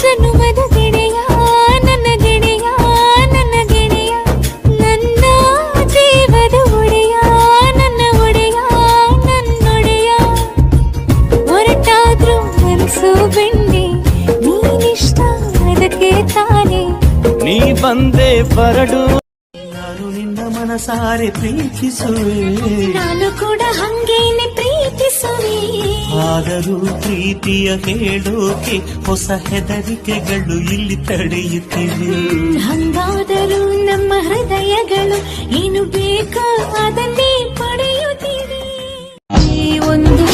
ಜನುಮದ ಗೆಳೆಯ ನನ್ನ ಗೆಳೆಯ ನನ್ನ ಗೆಳೆಯ ನನ್ನ ಜೀವದ ಒಡೆಯ ನನ್ನ ಒಡೆಯ ನನ್ನೊಡೆಯ ಹೊರಟಾದ್ರೂ ಮನಸ್ಸು ಬೆಣ್ಣೆ ನೀನಿಷ್ಟ ಅದಕ್ಕೆ ತಾನೆ ನೀ ಬಂದೆ ಬರಡು ನಾನು ನಿನ್ನ ಮನಸಾರೆ ಪ್ರೀತಿಸುವೆ ನಾನು ಕೂಡ ಹಂಗೇನೆ ಪ್ರೀತಿಸುವೆ ಆದರೂ ಪ್ರೀತಿಯ ಹೇಳೋಕೆ ಹೊಸ ಹೆದರಿಕೆಗಳು ಇಲ್ಲಿ ತಡೆಯುತ್ತಿವೆ ಹಂಗಾದರೂ ನಮ್ಮ ಹೃದಯಗಳು ಏನು ಬೇಕೋ ಅದನ್ನೇ ಪಡೆಯುತ್ತಿವೆ ಈ ಒಂದು